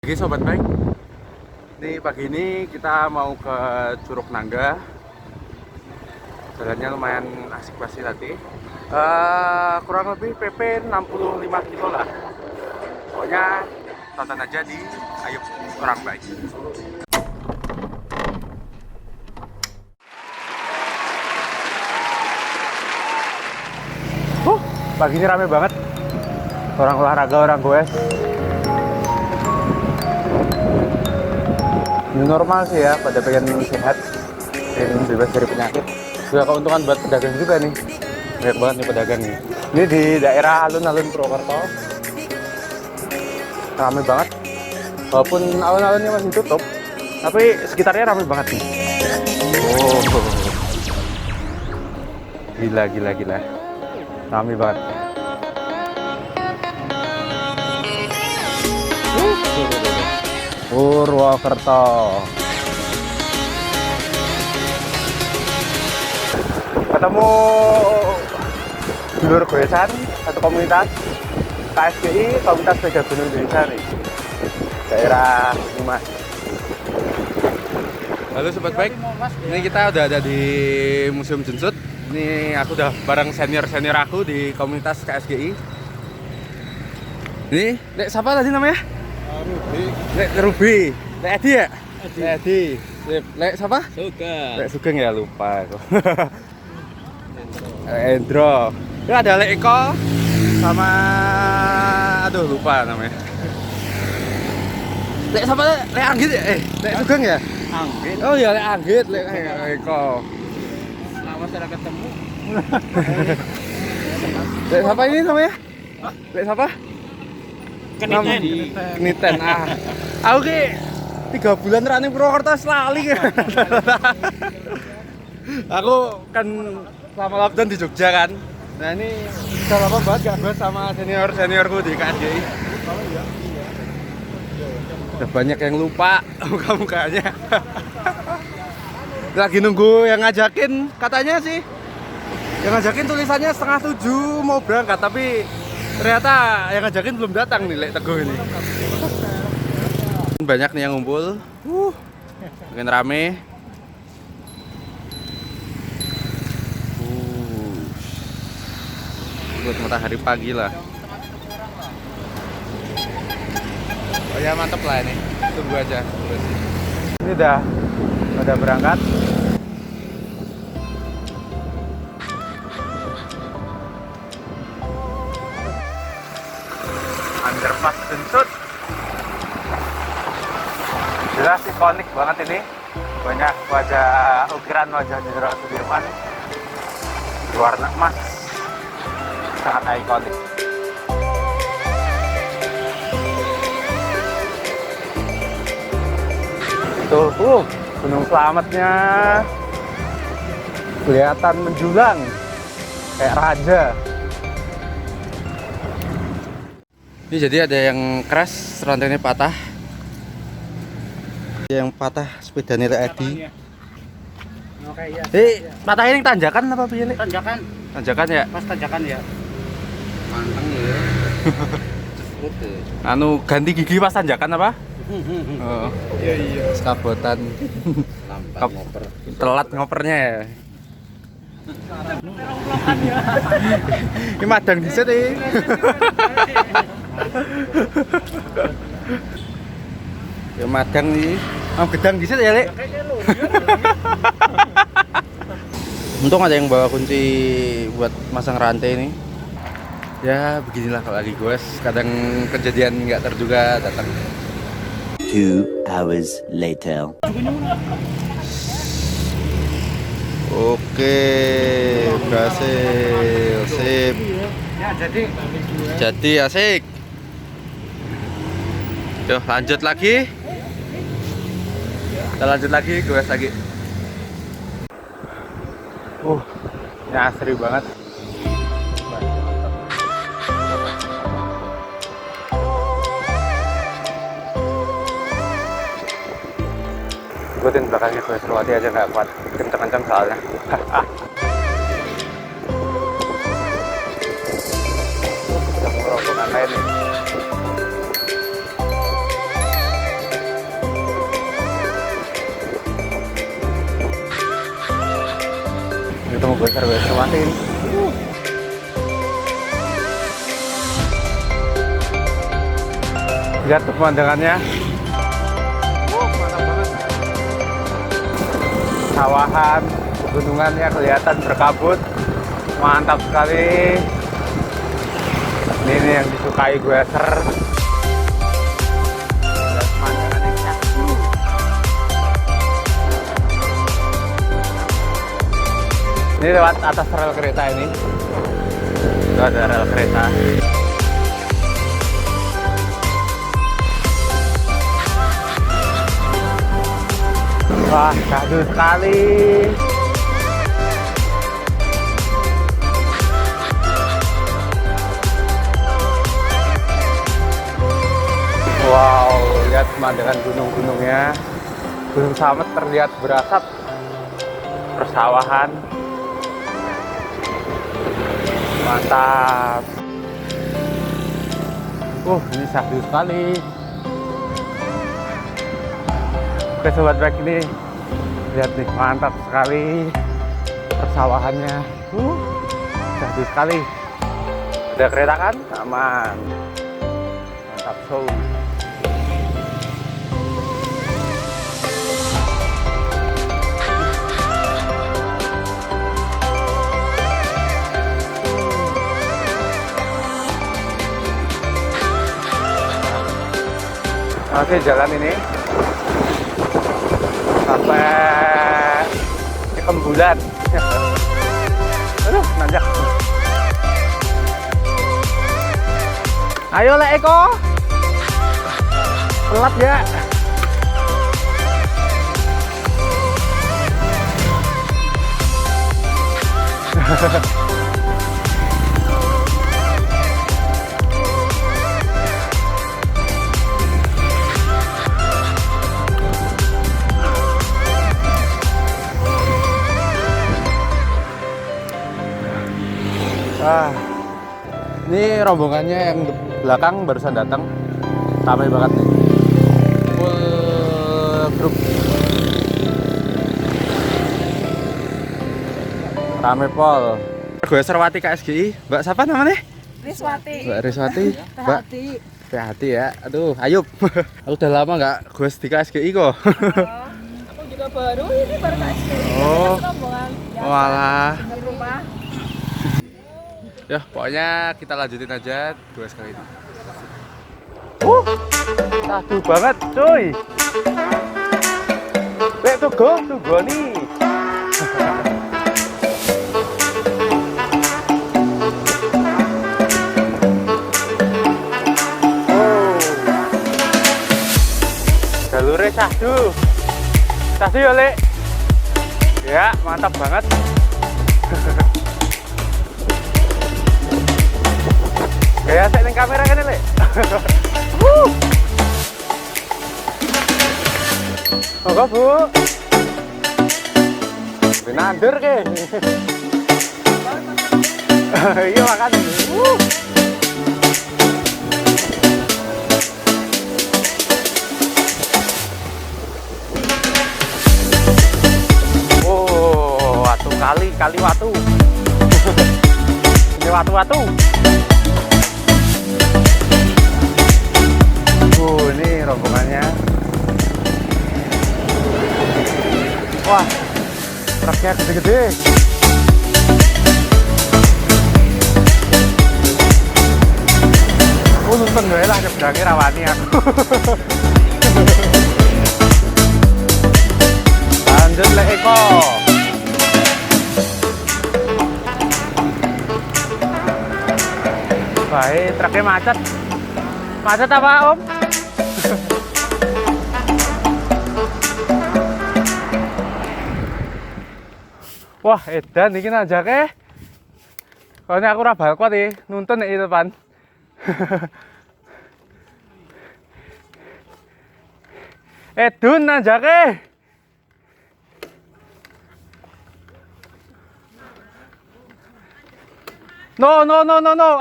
Oke sobat baik, ini pagi ini kita mau ke Curug Nangga. Jalannya lumayan asik pasti tadi. Kurang lebih PP 65 kilo lah. Pokoknya tonton aja di Ayub Orang Baik. Pagi ini rame banget. Orang olahraga, orang goes. Ini normal sih ya, pada pengen sehat, pengen bebas dari penyakit. Juga keuntungan buat pedagang juga nih. Banyak banget nih pedagang nih. Ini di daerah alun-alun Purwokerto. Ramai banget. Walaupun alun-alunnya masih tutup, tapi sekitarnya ramai banget nih. Oh, gila. Ramai banget. Purwokerto. Ketemu dulur goesan satu komunitas KSGI, Komunitas Sepeda Gunung Indonesia nih, daerah Mas. Halo sobat baik, ini kita udah ada di Museum Jensut. Ini aku udah bareng senior aku di komunitas KSGI. Ini, Lek siapa tadi namanya? Ruby. Lek Edi ya? Lek Edi. Lek siapa? Sugeng. Lek Sugeng ya, lupa aku. Endro. Itu ada Lek Eko sama aduh lupa namanya. Lek siapa? Lek Anggit ya? Lek Sugeng ya? Anggit. Oh iya Lek Anggit, Lek Eko. Lama saya ketemu. Lek siapa ini namanya? Lek siapa? Keniten. Keniten. Aku ki 3 bulan running Purwokerto lali. Aku kan selama lockdown di Jogja kan. Nah ini udah lama banget gak buat sama seniorku di KSGI. Udah banyak yang lupa muka-mukanya. Lagi nunggu yang ngajakin, katanya sih yang ngajakin tulisannya 6:30 mau berangkat, tapi ternyata yang ngajakin belum datang nih Lek Teguh ini. Banyak nih yang ngumpul. Makin rame. Buat matahari pagi lah. Oh ya mantep lah ini. Tunggu aja. Ini udah berangkat. Underpass Jensut. Jelas ikonik banget ini. Banyak ukiran wajah Jenderal Sudirman berwarna emas. Sangat ikonik. Tuh, Gunung Slametnya kelihatan menjulang kayak raja. Ini jadi ada yang keras, rantainya patah. Yang patah sepeda nilai Edi. Oke, iya. Patah ini tanjakan apa piye? Tanjakan. Tanjakan ya? Pas tanjakan ya. Manteng ya. Anu ganti gigi pas tanjakan apa? Oh. Iya. Skabotan. Lambat ngoper. Telat ngopernya ya. Ini madang dhisik iki. Ya madang nih. Gedang dhisik ya, Lek. Untung ada yang bawa kunci buat masang rantai ini. Ya beginilah kalau lagi goes, kadang kejadian nggak terduga datang. 2 hours later. Oke, berhasil, sip. Ya, Jadi asik. Yuk lanjut lagi. Kita lanjut lagi, goes lagi. Ini asri banget. Ikutin belakangnya gue Surwati aja nggak kuat, kenceng-kenceng soalnya. Ketemu rombongan lain nih. ketemu geser-geser matiin. Lihat tuh pemandangannya. Mantap banget. Sawahan, pegunungannya kelihatan berkabut. Mantap sekali. Ini yang disukai geser. Lihat pemandangannya. Ini lewat atas rel kereta ini. Itu ada rel kereta. Wah, syahdu sekali. Wow, lihat pemandangan gunung-gunungnya. Gunung Samet terlihat berasap. Persawahan. Mantap. Ini syahdu sekali. Oke sobat baik, ini lihat nih, mantap sekali persawahannya. Syahdu sekali. Ada kereta kan? Aman. Mantap show. Oke, jalan ini sampai ke Kembulan. Aduh, nanjak. Ayo Le Eko, pelat ya. Ini rombongannya yang belakang barusan datang, ramai banget nih, full grup, rame pol. Geserwati KSGI, Mbak siapa namanya? Riswati. Mbak Riswati, Mbak Hati ya. Aduh, Ayub, aku udah lama nggak goes di KSGI kok. Aku juga baru, ini baru KSGI. Oh, rombongan. walah. Di rumah. Ya, pokoknya kita lanjutin aja dua sekali ini. Satu banget, cuy. Wek tuh go nih. Jalurnya sahdu ya, Le. Ya, mantap banget. Kayak saya neng kamera kan, Le. Moga Bu. Benander ke. Iya makan. Kali watu. Ini watu-watu. Ini rombongannya. Wah, truknya gede-gede. Nonton gue lah, nyebrangnya rawani aku. Lanjut Le Eko. Baik, truknya macet. Macet apa, Om? Wah, edan iki najake. Soalnya aku ora bal kuat iki, nuntun nek di depan. Edun najake. No,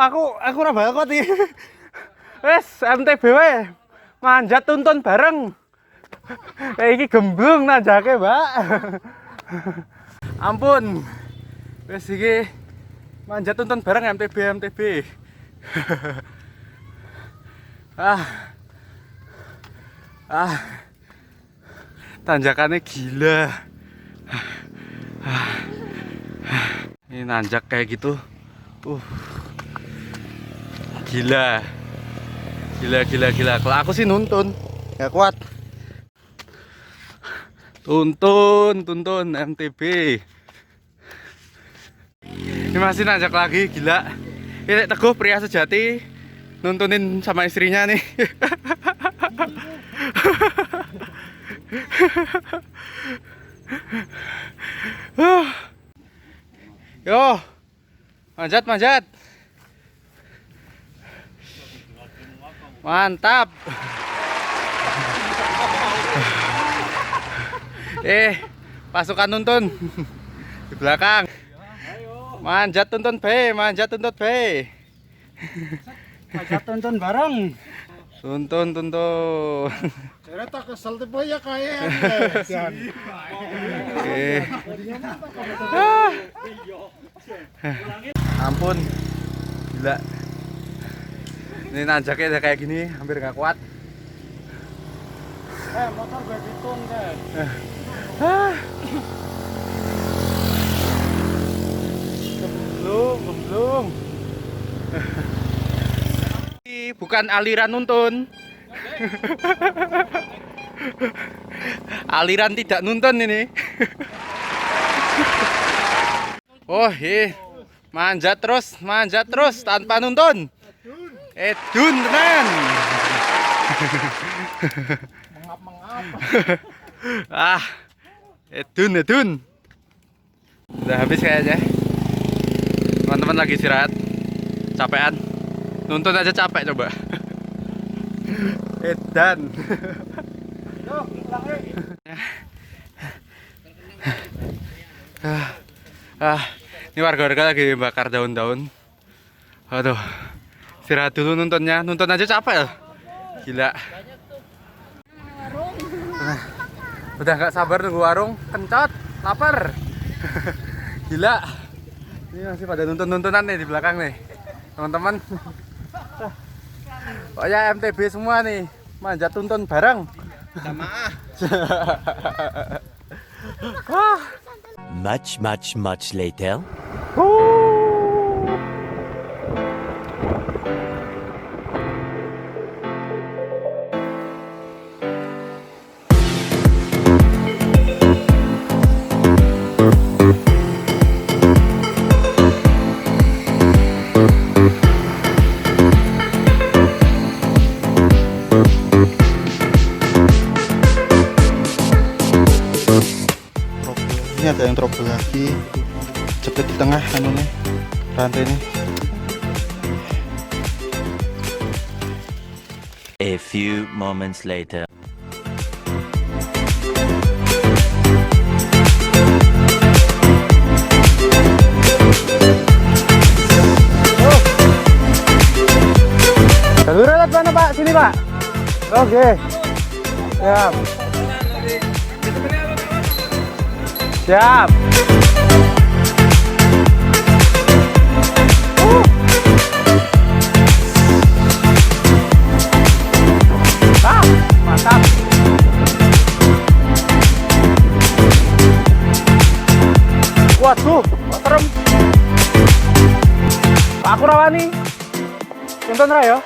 aku ora bal kuat iki. Wes, MTB wae. Manjat tuntun bareng. Iki gemblung najake, Mbak. Ampun. Wes iki manjat tuntun bareng MTB. Tanjakannya gila. Ini nanjak kayak gitu. Gila. Kalau aku sih nuntun, nggak kuat. Tuntun MTB. Ini masih nanjak lagi, gila. Ini Teguh pria sejati nuntunin sama istrinya nih. Yo, manjat. Mantap. Pasukan nuntun di belakang. Manjat tuntun B. Manjat tonton bareng. Tuntun. Saya tak kesel tipe ya kayak. Ampun, gila. Ini nanjaknya udah kayak gini, hampir nggak kuat. Motor gue hitung deh. Belum. Bukan aliran nuntun. Aliran tidak nuntun ini. Manjat terus tanpa nuntun. Edun tenan. Mengap. Edun. Udah habis kayaknya. Teman-teman lagi istirahat. Capean. Nuntun aja capek coba. Edan. Ini warga-warga lagi bakar daun-daun. Aduh. Istirahat dulu nuntunnya. Nuntun aja capek loh. Gila. Udah nggak sabar nunggu warung. Kencot. Lapar. Gila. Ini masih pada nuntun-nuntunan nih di belakang nih. Teman-teman. Pokoknya MTB semua nih. Manjat tuntun bareng. Jamaah. Much later. Ini ada yang trouble lagi, jepit di tengah anunya, rantainya. A few moments later. Darurat mana Pak? Sini Pak. Oke. Siap. Mantap. Waduh, serem. Pak aku rawani. Tuntun raya.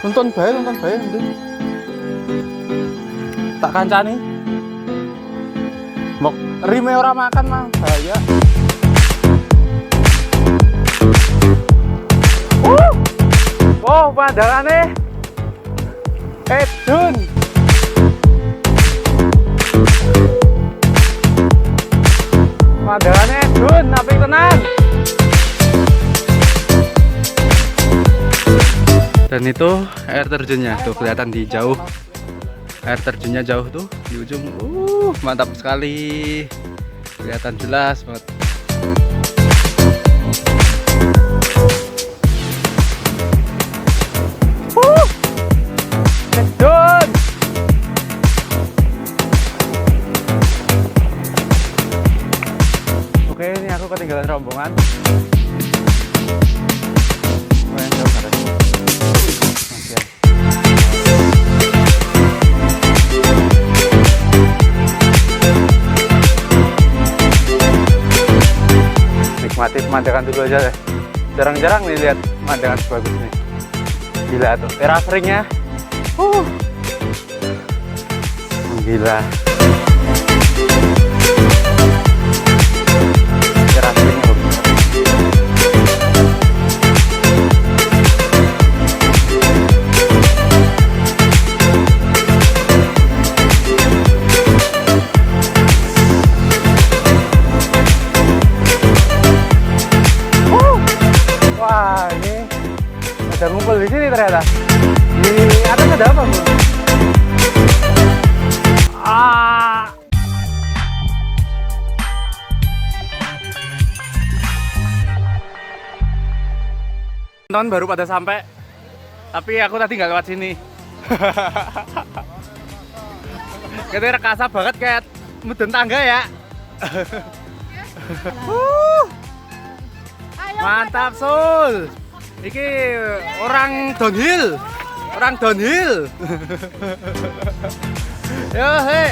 Tuntun bae. Tak kancani. Mok rime ora makan mah bahaya. Pandangane. Edun. Pandangane Edun, apik tenan. Dan itu air terjunnya tuh kelihatan di jauh. Air terjunnya jauh tuh di ujung. Mantap sekali. Kelihatan jelas banget. Edun. ketinggalan rombongan. Lumayan jauh kan? Oke. Nikmati pemandangan dulu aja deh. Jarang-jarang nih lihat pemandangan sebagus nih. Gila tuh terasringnya. Gila. Terasringnya bagus. Wah, ini ada ngumpul di sini ternyata. Di atas ada apa, Bu? Teman baru pada sampai, tapi aku tadi nggak lewat sini. Katanya rekasa banget kayak mudun tangga ya. Mantap Sul. Iki orang downhill. Orang downhill. Yo he.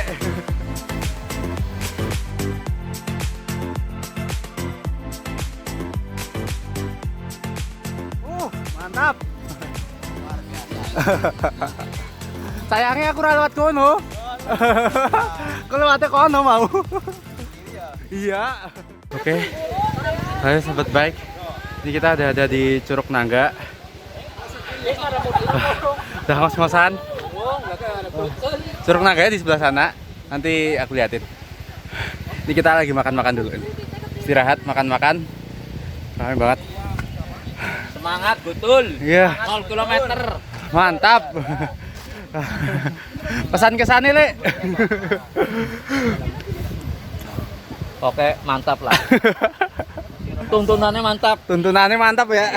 Mantap. Sayangnya aku lewat kono. Aku lewatnya kono mau. Iya. Oke. Ayo sahabat baik. Ini kita ada di Curug Nangga. Udah ngos-ngosan. Curug Nangga di sebelah sana. Nanti aku liatin. Ini kita lagi makan-makan dulu. Istirahat, makan-makan. Ramai banget. Semangat betul. Iya. 0 km. Mantap. Pesan ke sana, Le. Oke, mantap lah. Tuntunannya mantap. Tuntunannya mantap ya.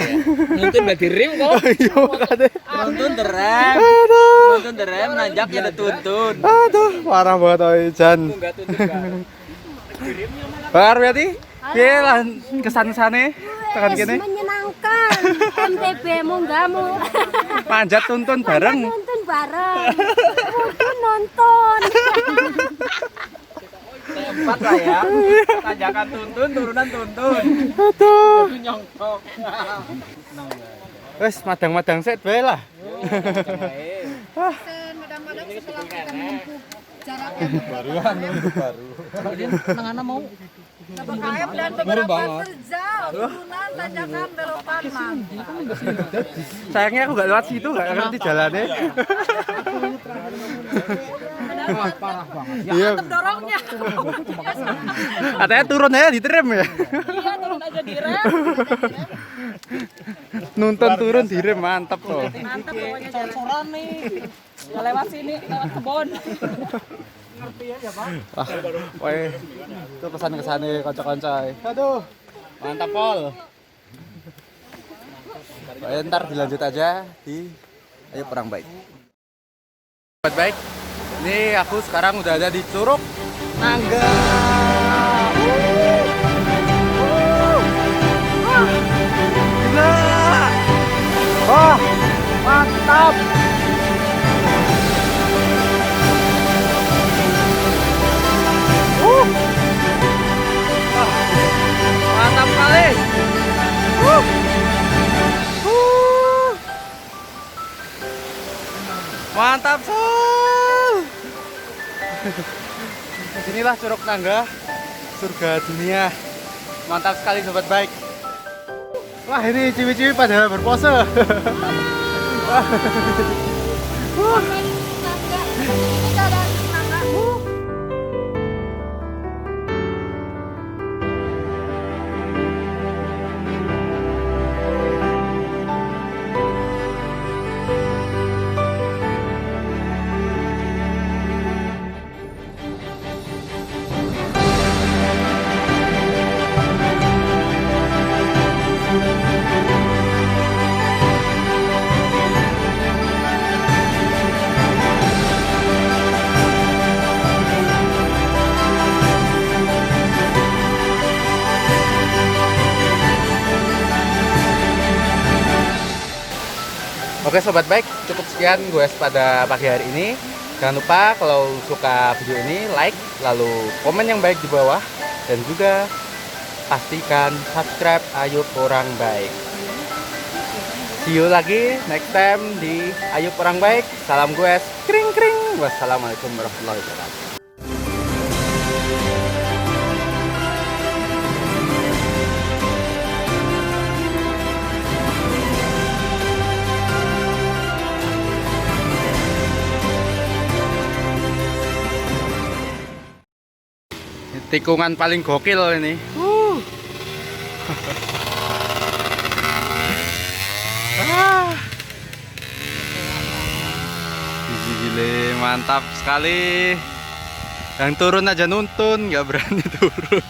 Nuntun gak dirim kok. Iya makanya. Nuntun derem. Aduh. Nuntun derem, nanjaknya ada tuntun. Aduh, parah banget Oijan. Enggak tuntun kan. Bar berarti? Piye lah kesan-kesane tekan kene? Menyenangkan. MTB munggamu. Manjat tuntun bareng. Nonton bareng. Mungkin nonton. Empat lah ya. Tanjakan tuntun, turunan tuntun. Aduh. Itu nyongkok. Wes madang-madang set bae lah. Nangana mau. KM dan beberapa terjal, turunan, tanjakan, belokan, Sayangnya aku gak lewat situ, gak ngerti jalannya. Parah banget. Iya. dorongnya. Katanya turun aja direm ya. Iya, turun aja direm. Nuntun turun direm mantap loh. Mantap pokoknya jalan nih. Nggak lewat sini, lewat kebon. Wah, woi, itu pesan kesana konco-konco. Aduh, mantap Pol. Ntar dilanjut aja di Ayo Perang Baik. Buat baik, ini aku sekarang udah ada di Curug Nangga. Gila. Wah, mantap. Mantap kali. Mantap Sul. Inilah Curug Nangga, surga dunia. Mantap sekali sobat baik. Wah, ini ciwi-ciwi pada berpose. Oke sobat baik, cukup sekian gue pada pagi hari ini. Jangan lupa kalau suka video ini like, lalu komen yang baik di bawah, dan juga pastikan subscribe Ayub Orang Baik. See you lagi next time di Ayub Orang Baik. Salam gue, kring kring. Wassalamualaikum warahmatullahi wabarakatuh. Tikungan paling gokil ini. Gile, mantap sekali. Yang turun aja nuntun, nggak berani turun.